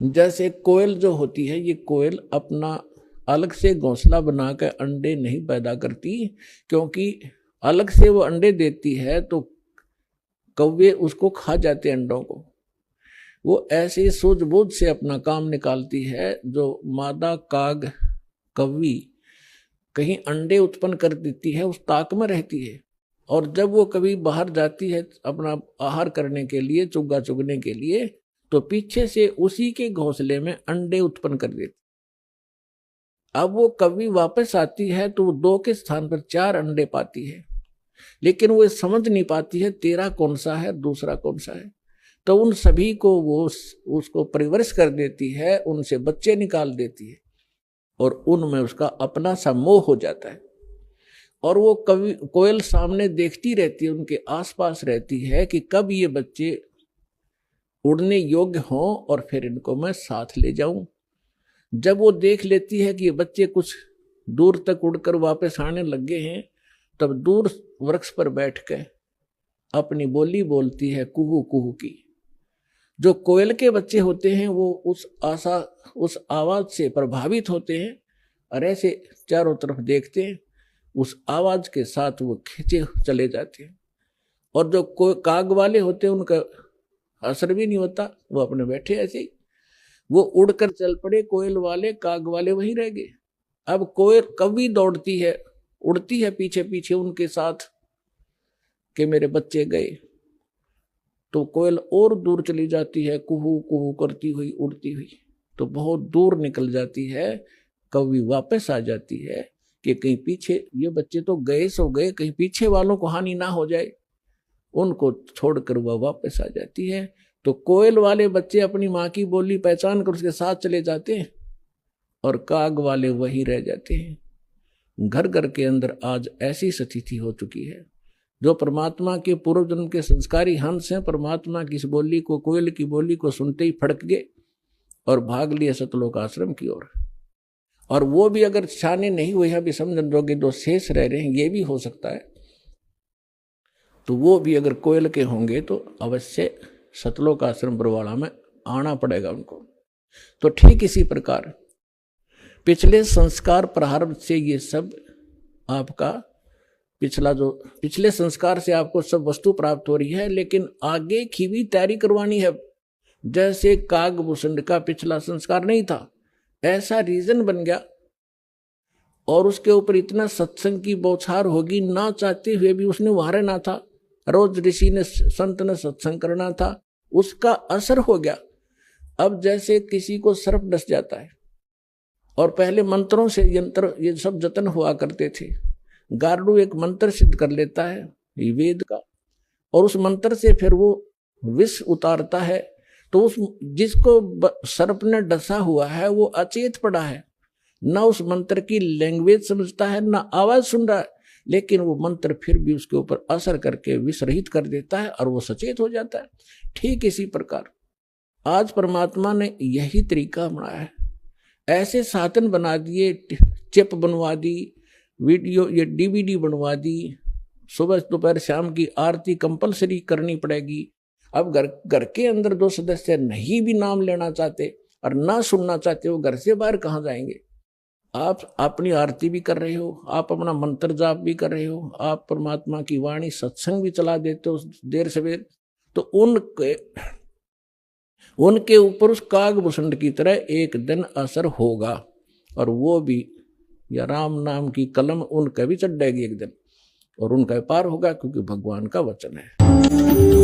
जैसे कोयल जो होती है, ये कोयल अपना अलग से घोंसला बनाकर अंडे नहीं पैदा करती, क्योंकि अलग से वो अंडे देती है तो कौवे उसको खा जाते अंडों को। वो ऐसे सूझबूझ से अपना काम निकालती है। जो मादा काग कौवी कहीं अंडे उत्पन्न कर देती है, उस ताक में रहती है, और जब वो कभी बाहर जाती है अपना आहार करने के लिए, चुग्गा चुगने के लिए, तो पीछे से उसी के घोंसले में अंडे उत्पन्न कर देती। अब वो कभी वापस आती है तो वो 2 के स्थान पर 4 अंडे पाती है, लेकिन वो समझ नहीं पाती है तेरा कौन सा है, दूसरा कौन सा है। तो उन सभी को वो उसको परिवरिश कर देती है, उनसे बच्चे निकाल देती है, और उनमें उसका अपना सा मोह हो जाता है। और वो कभी कोयल सामने देखती रहती है, उनके आसपास रहती है कि कब ये बच्चे उड़ने योग्य हों और फिर इनको मैं साथ ले जाऊं। जब वो देख लेती है कि ये बच्चे कुछ दूर तक उड़कर वापस आने लगे हैं, तब दूर वृक्ष पर बैठ कर अपनी बोली बोलती है, कुहू कुहू की। जो कोयल के बच्चे होते हैं वो उस आवाज से प्रभावित होते हैं और ऐसे चारों तरफ देखते हैं, उस आवाज के साथ वो खींचे चले जाते हैं। और जो काग वाले होते हैं उनका असर भी नहीं होता, वो अपने बैठे ऐसे ही। वो उड़कर चल पड़े कोयल वाले, काग वाले वहीं रह गए। अब कोयल कभी दौड़ती है, उड़ती है पीछे पीछे उनके साथ कि मेरे बच्चे गए, तो कोयल और दूर चली जाती है, कुहू कुहू करती हुई उड़ती हुई, तो बहुत दूर निकल जाती है। कभी वापस आ जाती है कि कहीं पीछे ये बच्चे तो गए सो गए, कहीं पीछे वालों को हानि ना हो जाए, उनको छोड़कर वह वापस आ जाती है। तो कोयल वाले बच्चे अपनी माँ की बोली पहचान कर उसके साथ चले जाते हैं, और काग वाले वहीं रह जाते हैं। घर घर के अंदर आज ऐसी स्थिति हो चुकी है। जो परमात्मा के पूर्व जन्म के संस्कारी हंस हैं, परमात्मा की इस बोली को, कोयल की बोली को सुनते ही फड़क गए और भाग लिए सतलोक आश्रम की ओर। और वो भी अगर छाने नहीं हुए अभी समझन जोगे, जो शेष रह रहे हैं, ये भी हो सकता है, तो वो भी अगर कोयल के होंगे तो अवश्य सतलोक आश्रम बरवाड़ा में आना पड़ेगा उनको। तो ठीक इसी प्रकार पिछले संस्कार प्रारब्ध से ये सब आपका पिछले संस्कार से आपको सब वस्तु प्राप्त हो रही है, लेकिन आगे की भी तैयारी करवानी है। जैसे कागभूषण का पिछला संस्कार नहीं था, ऐसा रीजन बन गया, और उसके ऊपर इतना सत्संग की बौछार होगी, ना चाहते हुए भी उसने वहां रहना था। रोज ऋषि ने, संत ने सत्संग करना था, उसका असर हो गया। अब जैसे किसी को सर्प डस जाता है, और पहले मंत्रों से यंत्र ये सब जतन हुआ करते थे। गारुड़ एक मंत्र सिद्ध कर लेता है वेद का, और उस मंत्र से फिर वो विष उतारता है। तो उस जिसको सर्प ने डसा हुआ है वो अचेत पड़ा है, ना उस मंत्र की लैंग्वेज समझता है, ना आवाज सुन रहा है, लेकिन वो मंत्र फिर भी उसके ऊपर असर करके विष रहित कर देता है और वो सचेत हो जाता है। ठीक इसी प्रकार आज परमात्मा ने यही तरीका बनाया है। ऐसे साधन बना दिए, चिप बनवा दी, वीडियो ये डीवीडी बनवा दी, सुबह दोपहर शाम की आरती कंपलसरी करनी पड़ेगी। अब घर के अंदर 2 सदस्य नहीं भी नाम लेना चाहते और ना सुनना चाहते, वो घर से बाहर कहाँ जाएंगे। आप अपनी आरती भी कर रहे हो, आप अपना मंत्र जाप भी कर रहे हो, आप परमात्मा की वाणी सत्संग भी चला देते हो देर सवेर, तो उनके ऊपर उस कागभूषण की तरह एक दिन असर होगा, और वो भी या राम नाम की कलम उनका भी चढ़ जाएगी एक दिन, और उनका पार होगा, क्योंकि भगवान का वचन है।